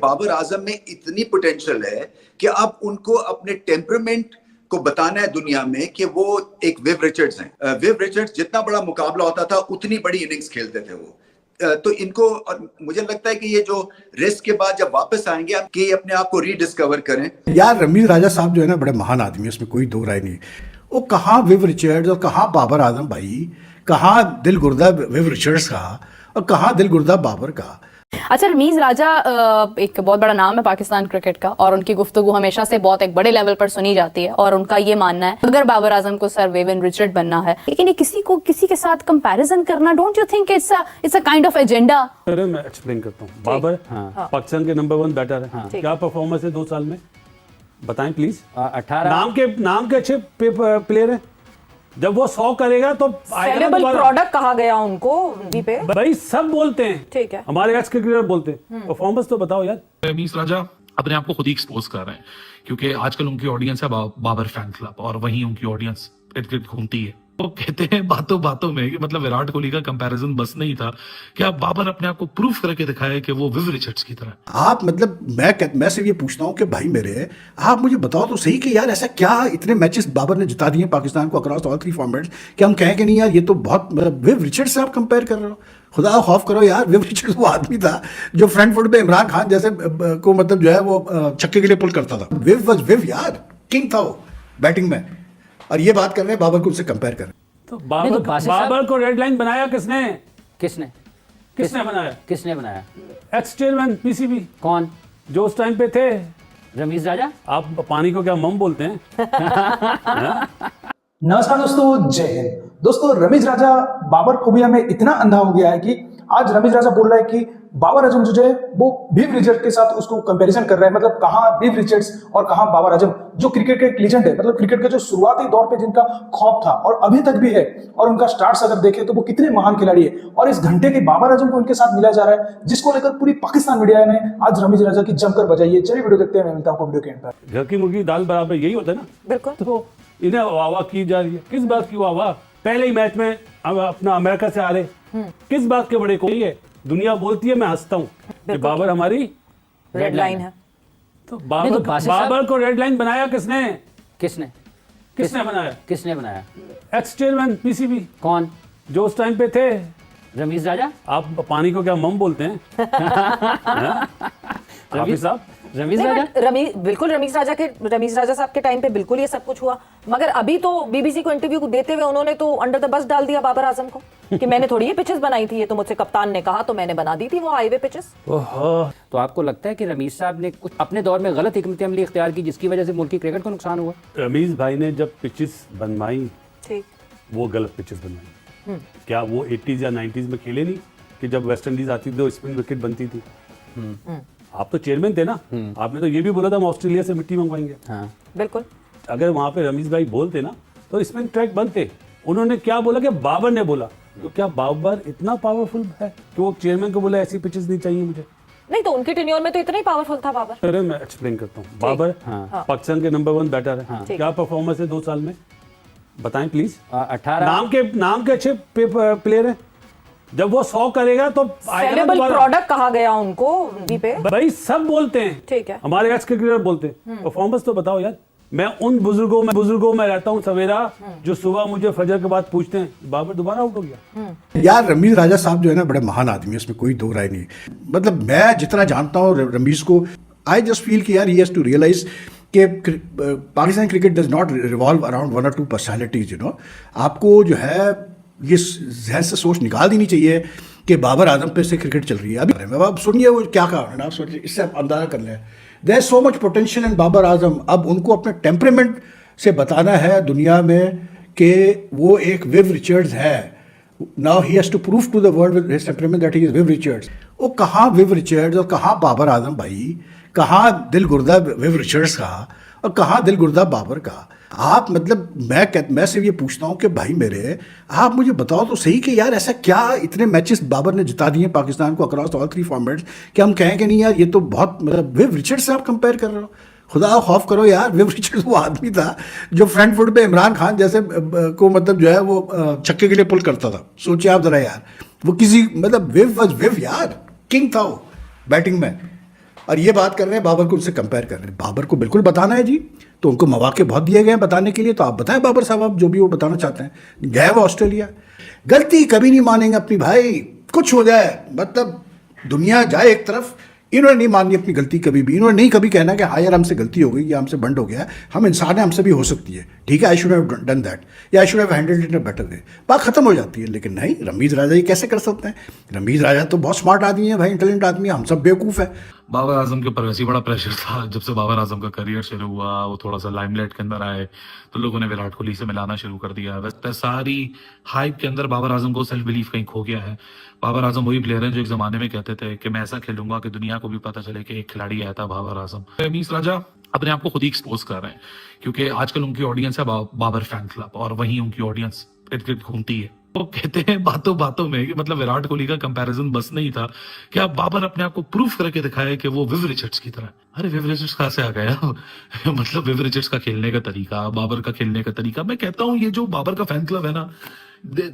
बाबर आजम में इतनी पोटेंशियल है कि अब उनको अपने टेम्परामेंट को बताना है दुनिया में कि वो एक विव रिचर्ड्स हैं। विव रिचर्ड्स जितना बड़ा मुकाबला होता था उतनी बड़ी इनिंग्स खेलते थे वो। तो इनको, और मुझे लगता है कि ये जो रेस्ट के बाद जब वापस आएंगे कि अपने आप को रीडिस्कवर करें। यार रमीज राजा साहब जो है ना बड़े महान आदमी है, उसमें कोई दो राय नहीं। वो कहाँ विव रिचर्ड्स और कहाँ बाबर आजम भाई, कहाँ दिल गुर्दा विव रिचर्ड्स का और कहाँ दिल गुर्दा बाबर का। अच्छा, रमीज राजा एक बहुत बड़ा नाम है पाकिस्तान क्रिकेट का और उनकी गुफ्तगू हमेशा से बहुत एक बड़े लेवल पर सुनी जाती है और उनका ये मानना है अगर बाबर आजम को सर विवियन रिचर्ड बनना है, लेकिन ये किसी के साथ कंपैरिजन करना, don't you think it's a kind of agenda? अरे मैं एक्सप्लेन करता हूँ। बाबर पाकिस्तान के नंबर 1 बैटर है। क्या परफॉर्मेंस है 2 साल में, बताएं प्लीज। 18 नाम के अच्छे प्लेयर है। जब वो 100 करेगा तो सेलेबल प्रोडक्ट कहा गया उनको पे। भाई सब बोलते हैं, ठीक है, हमारे एक्स क्रिकेटर बोलते हैं। परफॉर्मेंस तो बताओ यार। रमीज राजा अपने आप को खुद ही एक्सपोज कर रहे हैं क्योंकि आजकल उनकी ऑडियंस है बाबर फैन क्लब और वहीं उनकी ऑडियंस क्रिकेट घूमती है। वो कहते हैं बातों बातों में कि मतलब विराट कोहली का कंपैरिजन बस नहीं था कि आप बाबर अपने आप को प्रूफ करके दिखाए कि वो विव रिचर्ड्स की तरह। आप मतलब मैं सिर्फ ये पूछता हूँ कि भाई मेरे, आप मुझे बताओ तो सही कि यार ऐसा क्या इतने मैचेस बाबर ने जिता दिए पाकिस्तान को अक्रॉस ऑल 3 फॉर्मेट्स कि हम कहें कि नहीं यार ये तो बहुत, मतलब विव रिचर्ड्स से आप कंपेयर कर रहे हो। खुदा खौफ करो यार, विव रिचर्ड्स वो आदमी था जो फ्रंट फुट पे इमरान खान जैसे को मतलब जो है वो छक्के के लिए पुल करता था। विव वाज विव यार, किंग था वो बैटिंग में, और ये बात कर रहे हैं बाबर को उससे कंपेयर कर रहे हैं। तो बाबर को रेड लाइन बनाया किसने? किसने बनाया? X chairman PCB. कौन? जो उस टाइम पे थे। रमीज राजा। आप पानी को क्या मम बोलते हैं? नमस्कार दोस्तों, जय हिंद। दोस्तों, रमीज राजा बाबर फोबिया में इतना अंधा हो गया है कि आज रमीज राजा बोल रहा है कि बाबर आजम जो है वो विव रिचर्ड के साथ उसको कंपैरिजन कर रहा है। मतलब कहाँ विव रिचर्ड्स और कहाँ बाबर आजम, जो क्रिकेट के एक लीजेंड है, मतलब क्रिकेट के जो शुरुआती दौर पे जिनका खौफ था और अभी तक भी है, और उनका स्टार्ट्स अगर देखें तो वो कितने महान खिलाड़ी है, और इस घंटे के बाबर आजम को इनके साथ मिलाया जा रहा है, जिसको लेकर पूरी पाकिस्तान मीडिया ने आज रमीज राजा की जमकर बजाई है। चलिए वीडियो देखते हैं, मैं मिलता हूँ वीडियो के एंड पर। घर की मुर्गी दाल बराबर, यही होता है ना। बिल्कुल। तो इन्हें वाह की जा रही है, किस बात की वाह? पहले ही मैच में अपना अमेरिका से आ रहे, किस बात के बड़े को? है दुनिया बोलती है, मैं हंसता हूँ कि बाबर हमारी रेड लाइन है। तो बाबर को रेड लाइन बनाया किसने? किसने बनाया? X chairman PCB. कौन? जो उस टाइम पे थे। रमीज राजा। आप पानी को क्या मम बोलते हैं? हाफिज साहब। रमीज राजा। बिल्कुल रमीज राजा साहब के टाइम पे बिल्कुल ये सब कुछ हुआ, मगर अभी तो बीबीसी को इंटरव्यू देते हुए उन्होंने तो अंडर द बस डाल दिया बाबर आजम को कि मैंने थोड़ी ये पिचेस बनाई थी, ये तो मुझसे कप्तान ने कहा तो मैंने बना दी थी वो हाईवे पिचेस। तो आपको लगता है कि रमीज साहब ने कुछ अपने दौर में गलत हिकमत अमली इख्तियार की जिसकी वजह से मुल्क की क्रिकेट को नुकसान हुआ? रमीज भाई ने जब पिचेस बनवाई, ठीक, वो गलत पिचेस बनवाई। क्या वो 80s या 90s में खेले नहीं कि जब वेस्ट इंडीज आती थी तो स्पिन विकेट बनती थी? आप तो चेयरमैन थे ना, आपने तो ये भी बोला था हम ऑस्ट्रेलिया से मिट्टी मंगवाएंगे। हाँ। बिल्कुल। अगर वहां पे रमीज भाई बोलते ना तो स्पिन ट्रैक बनते। उन्होंने क्या बोला कि बाबर ने बोला, तो क्या बाबर इतना पावरफुल है कि वो चेयरमैन को बोला ऐसी पिचेस नहीं चाहिए मुझे? नहीं तो उनके टेन्योर में तो इतना ही पावरफुल था बाबर। अरे मैं एक्सप्लेन करता हूँ। बाबर पाकिस्तान के नंबर 1 बैटर है। क्या परफॉर्मेंस है 2 साल में, बताएं प्लीज। 18 नाम के अच्छे प्लेयर है। जब वो 100 करेगा तो सेलेबल प्रोडक्ट कहा गया उनको पे। भाई सब बोलते हैं, ठीक है, हमारे एक्स क्रिकेटर बोलते हैं। परफॉर्मेंस तो बताओ यार। मैं उन बुजुर्गों में रहता हूँ सवेरा जो सुबह मुझे फजर के बाद पूछते हैं बाबर दोबारा आउट हो गया। यार रमीज राजा साहब जो है ना बड़े महान आदमी है, उसमें कोई दो राय नहीं। मतलब मैं जितना जानता हूँ रमीज को, आई जस्ट फील कि यार ही हैज टू रियलाइज कि Pakistan cricket does not revolve around 1 or 2 personalities. आपको जो है ये जहन से सोच निकाल देनी चाहिए कि बाबर आजम पे से क्रिकेट चल रही है। अभी अब सुनिए वो क्या कहा, आप सोचिए, इससे आप अंदाजा कर लें। There is so much potential in Babar Azam. अब उनको अपने टेम्परामेंट से बताना है दुनिया में कि वो एक विव रिचर्ड्स है। Now he has to prove to the world with his temperament that he is Viv Richards. वो कहाँ विव रिचर्ड्स और कहाँ बाबर आजम भाई, कहाँ दिल गुर्दा विव रिचर्ड्स का और कहाँ दिल गुर्दा बाबर का। आप मतलब मैं सिर्फ ये पूछता हूँ कि भाई मेरे, आप मुझे बताओ तो सही कि यार ऐसा क्या इतने मैचेस बाबर ने जिता दिए पाकिस्तान को अक्रॉस ऑल 3 फॉर्मेट्स कि हम कहें कि नहीं यार ये तो बहुत, मतलब विव रिचर्ड्स से आप कंपेयर कर रहे हो। खुदा खौफ करो यार, विव रिचर्ड्स वो आदमी था जो फ्रंट फुट पे इमरान खान जैसे को मतलब जो है वो छक्के के लिए पुल करता था। सोचिए आप जरा यार, वो किसी मतलब विव वाज विव यार, किंग था वो बैटिंग में, और ये बात कर रहे हैं बाबर को उनसे कंपेयर कर रहे हैं। बाबर को बिल्कुल बताना है जी, तो उनको मौके बहुत दिए गए हैं बताने के लिए, तो आप बताएं बाबर साहब, आप जो भी वो बताना चाहते हैं। गए वो ऑस्ट्रेलिया, गलती कभी नहीं मानेंगे अपनी भाई, कुछ हो जाए, मतलब दुनिया जाए एक तरफ, इन्होंने नहीं माननी अपनी गलती कभी भी। इन्होंने नहीं कभी कहना कि हाँ यार हमसे गलती हो गई या हमसे बंड हो गया, हम इंसान हैं, हमसे भी हो सकती है, ठीक है, I should have done that या I should have handled it in a better way, बात खत्म हो जाती है। लेकिन नहीं, रमीज राजा ये कैसे कर सकते हैं? रमीज राजा तो बहुत स्मार्ट आदमी है भाई, इंटेलिजेंट आदमी है, हम सब बेवकूफ़ है। बाबर आजम के ऊपर वैसे ही बड़ा प्रेशर था। जब से बाबर आजम का करियर शुरू हुआ, वो थोड़ा सा लाइमलाइट के अंदर आए, तो लोगों ने विराट कोहली से मिलाना शुरू कर दिया। वैसे सारी हाइप के अंदर बाबर आजम को सेल्फ बिलीफ कहीं खो गया है। बाबर आजम वही प्लेयर है जो एक जमाने में कहते थे कि मैं ऐसा खेलूंगा कि दुनिया को भी पता चले कि एक खिलाड़ी आया था बाबर आजम। रमीज राजा अपने आप को खुद ही एक्सपोज कर रहे हैं, क्योंकि आजकल उनकी ऑडियंस है बाबर फैन क्लब, और वहीं उनकी ऑडियंस इर्द गिर्द घूमती है। वो कहते हैं बातों बातों में कि मतलब विराट कोहली का कंपैरिजन बस नहीं था कि अब बाबर अपने आप को प्रूफ करके दिखाए कि वो विव रिचर्ड्स की तरह। अरे विव रिचर्ड्स कहाँ से आ गया? मतलब विव रिचर्ड्स का खेलने का तरीका, बाबर का खेलने का तरीका। मैं कहता हूँ ये जो बाबर का फैन क्लब है ना,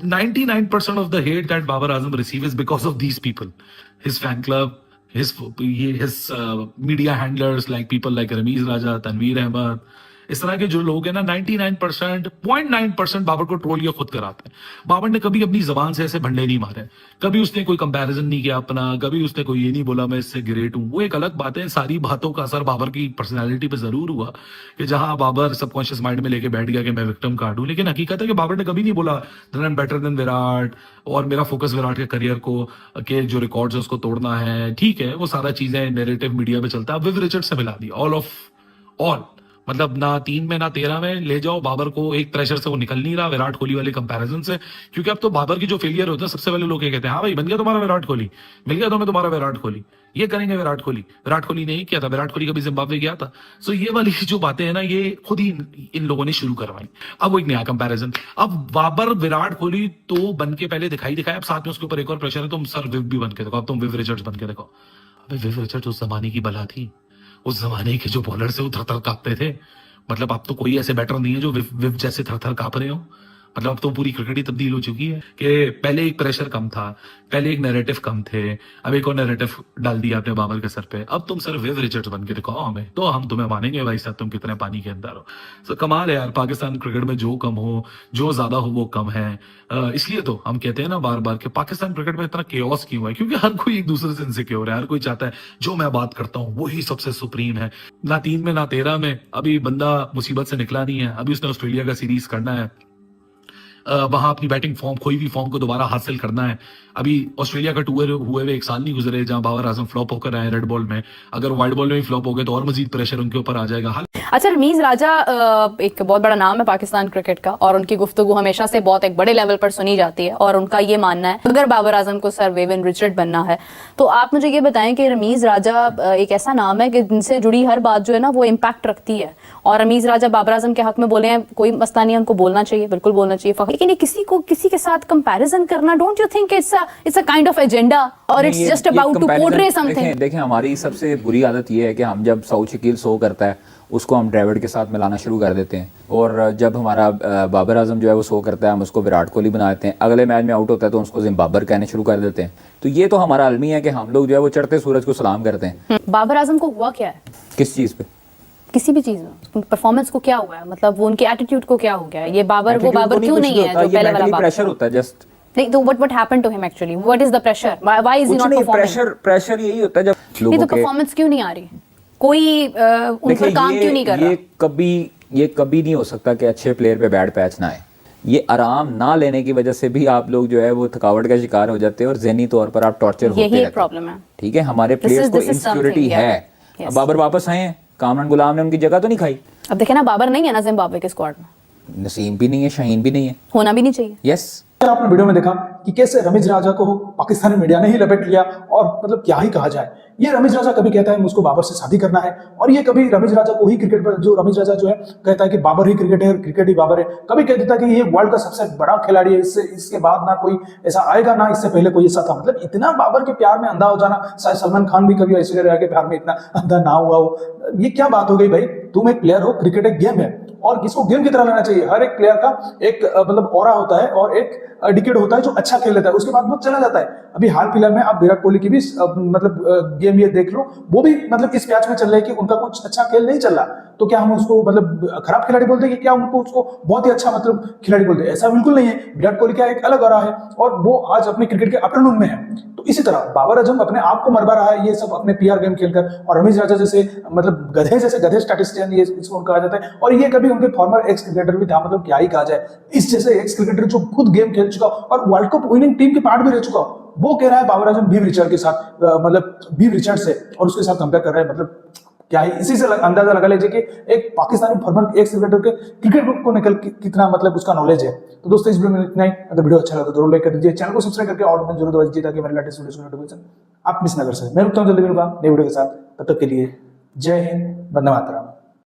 99% of the hate that Babar Azam receive is because of these people, his fan club, his media handlers, like people like Ramiz Raja, Tanveer Ahmed, इस तरह के जो लोग हैं ना, 99.9% बाबर को ट्रोल या खुद कराते हैं। बाबर ने कभी अपनी जबान से ऐसे भंडे नहीं मारे, कभी उसने कोई कंपैरिजन नहीं किया अपना, कभी उसने कोई ये नहीं बोला मैं इससे ग्रेट हूं। वो एक अलग बात है, सारी बातों का असर बाबर की पर्सनैलिटी पे जरूर हुआ कि जहां बाबर सबकॉन्शियस माइंड में लेके बैठ गया कि मैं विक्टिम कार्ड हूं। लेकिन हकीकत है कि बाबर ने कभी नहीं बोला that I am better than Virat, और मेरा फोकस विराट के करियर को के जो रिकॉर्ड्स है उसको तोड़ना है। ठीक है, वो सारा चीजें नैरेटिव मीडिया पे चलता है। अब विव रिचर्ड से मिला दी ऑल मतलब ना 3 में ना 13 में ले जाओ बाबर को, एक प्रेशर से वो निकल नहीं रहा विराट कोहली वाले कंपैरिजन से। क्योंकि अब तो बाबर की जो फेलियर होता है, सबसे पहले लोग ये कहते हैं हाँ भाई बन गया तुम्हारा विराट कोहली, मिल गया तुम्हें तुम्हारा विराट कोहली, ये करेंगे विराट कोहली ने ही किया था, विराट कोहली कभी जिम्बाब्वे गया था। सो ये वाली जो बातें हैं ना, ये खुद ही इन लोगों ने शुरू करवाई। अब वो एक नया कंपैरिजन, अब बाबर विराट कोहली तो बन के पहले दिखाया, अब साथ में उसके ऊपर एक और प्रेशर है, तुम सर विव भी बन के देखो, अब तुम विव रिचर्ड्स बन के देखो। अबे विव रिचर्ड्स उस जमाने की बला थी, उस जमाने के जो बॉलर से वो थर-थर कांपते थे। मतलब अब तो कोई ऐसे बैटर नहीं है जो विव जैसे थर-थर कांप रहे हो। मतलब अब तो पूरी क्रिकेट ही तब्दील हो चुकी है कि पहले एक प्रेशर कम था, पहले एक नैरेटिव कम थे, अब एक और नैरेटिव डाल दिया आपने बाबर के सर पे। अब तुम सर विव रिचर्ड्स बन के दिखाओ हमें, तो हम तुम्हें मानेंगे भाई साहब तुम कितने पानी के अंदर हो। तो कमाल है यार, पाकिस्तान क्रिकेट में जो कम हो, जो ज्यादा हो वो कम है। इसलिए तो हम कहते हैं ना बार बार कि पाकिस्तान क्रिकेट में इतना केओस क्यों है, क्योंकि हर कोई एक दूसरे से इनसिक्योर है। हर कोई चाहता है जो मैं बात करता हूँ वही सबसे सुप्रीम है। ना 3 में ना 13 में अभी बंदा मुसीबत से निकला नहीं है। अभी उसने ऑस्ट्रेलिया का सीरीज करना है, वहां अपनी बैटिंग फॉर्म, कोई भी फॉर्म को दोबारा हासिल करना है। अभी ऑस्ट्रेलिया का टूर हुए हुए 1 साल नहीं गुजरे जहां बाबर आजम फ्लॉप होकर आए रेड बॉल में। अगर व्हाइट बॉल में भी फ्लॉप हो गए तो और मजीद प्रेशर उनके ऊपर आ जाएगा। अच्छा, रमीज राजा एक बहुत बड़ा नाम है पाकिस्तान क्रिकेट का, और उनकी गुफ्तगू हमेशा से बहुत एक बड़े लेवल पर सुनी जाती है, और उनका ये मानना है अगर बाबर आजम को सर विविन रिचर्ड बनना है, तो आप मुझे ये बताएं कि रमीज राजा एक ऐसा नाम है कि जिनसे जुड़ी हर बात जो है ना वो इम्पैक्ट रखती है, और रमीज राजा बाबर आजम के हक में बोले हैं, कोई मसला नहीं है, उनको बोलना चाहिए, बिल्कुल बोलना चाहिए। लेकिन ये किसी के साथ कंपैरिजन करना, don't you think it's a kind of agenda, और it's just about to portray something? देखें हमारी सबसे बुरी आदत ये है कि हम जब सऊद शकील शो करता है उसको हम ड्रेविड के साथ मिलाना शुरू कर देते हैं, और जब हमारा बाबर आजम जो है वो शो करता है हम उसको विराट कोहली बना देते हैं। अगले मैच में आउट होता है तो उसको जिम्बाब्वे कहने शुरू कर देते हैं। तो ये तो हमारा अलमी है कि हम लोग जो है वो चढ़ते सूरज को सलाम करते हैं। बाबर आजम को हुआ क्या है? किस चीज़ पे? किसी भी चीज में परफॉर्मेंस को क्या हुआ है, मतलब वो उनके एटीट्यूड को क्या हो गया है? ये बाबर वो बाबर क्यों नहीं है जो पहले वाला प्रेशर होता है जस्ट। नहीं तो what happened to him actually, what is the pressure, why is he not performing? Pressure यही होता है जब ये तो परफॉर्मेंस क्यों नहीं आ रही, कोई उन पर काम क्यों नहीं कर रहा? ये कभी नहीं हो सकता कि अच्छे प्लेयर पे बैड पैच ना आए। ये आराम ना लेने की वजह से भी आप लोग जो है वो थकावट का शिकार हो जाते हैं और ज़हनी तौर पर आप टॉर्चर होते रहते हैं। यही प्रॉब्लम है। ठीक है, हमारे प्लेयर्स को इनसिक्योरिटी है। अब बाबर वापस आए हैं, कामरान गुलाम ने उनकी जगह तो नहीं खाई। अब देखे ना, बाबर नहीं है ना जिम्बाब्वे के स्क्वाड में, नसीम भी नहीं है, शाहीन भी नहीं है, होना भी नहीं चाहिए। यस। आपने वीडियो में देखा कि कैसे रमीज राजा को पाकिस्तानी मीडिया ने ही लपेट लिया, और मतलब क्या ही कहा जाए। ये रमीज राजा कभी कहता है मुझको बाबर से शादी करना है, और ये कभी रमीज राजा को ही क्रिकेट पर जो रमीज राजा जो है कहता है कि बाबर ही क्रिकेट है, क्रिकेट ही बाबर है। कभी कह देता है कि ये वर्ल्ड का सबसे बड़ा खिलाड़ी है, इसके बाद ना कोई ऐसा आएगा ना इससे पहले कोई ऐसा था। मतलब इतना बाबर के प्यार में अंधा हो जाना, शायद सलमान खान भी कभी ऐश्वर्या राय के प्यार में इतना अंधा ना हुआ हो। ये क्या बात हो गई भाई? तुम एक प्लेयर हो, क्रिकेट एक गेम है, और इसको गेम की तरह लेना चाहिए। हर एक प्लेयर का एक मतलब ऑरा होता है और एक डिकेड होता है जो अच्छा खेल लेता है, उसके बाद वो चला जाता है। अभी हाल फिलहाल में आप विराट कोहली की भी मतलब गेम ये देख लो, वो भी मतलब इस पैच में चल रहा है कि उनका कुछ अच्छा खेल नहीं चल रहा, तो क्या हम उसको मतलब खराब खिलाड़ी बोलते हैं कि क्या उनको उसको बहुत ही अच्छा मतलब खिलाड़ी बोलते हैं? ऐसा बिल्कुल नहीं है। विराट कोहली का एक अलग ऑरा है और वो आज अपने क्रिकेट के आफ्टरनून में है। तो इसी तरह बाबर आजम अपने आप को मरवा रहा है ये सब अपने पीआर गेम खेलकर, और रमीज राजा जैसे मतलब गधे जैसे गधे स्टैटिस्टिशियन ये इसको कहा जाता है, और ये कभी उनके फॉर्मर एक्स क्रिकेटर भी था, मतलब क्या ही कहा जाए, इस जैसे एक्स क्रिकेटर जो खुद गेम खेल चुका और वर्ल्ड कप विनिंग टीम के पार्ट भी रह चुका, वो कह रहा है बाबर आजम वीव रिचर्ड के साथ मतलब वीव रिचर्ड से और उसके साथ कंपेयर कर रहा है। मतलब क्या ही, इसी से अंदाजा लगा लीजिए कि एक पाकिस्तानी फॉर्मर एक्स क्रिकेटर के क्रिकेट को निकल कितना मतलब उसका नॉलेज है। तो दोस्तों इस वीडियो में इतना ही। अगर वीडियो अच्छा लगा तो जरूर लाइक कर दीजिए, चैनल को सब्सक्राइब करके और जरूर दबा दीजिए ताकि मेरे लेटेस्ट वीडियो का नोटिफिकेशन आप मिस ना कर सकें। मैं रुकता हूं जल्दी मिलूंगा नई वीडियो के साथ, तब तक के लिए जय हिंद, वंदे मातरम।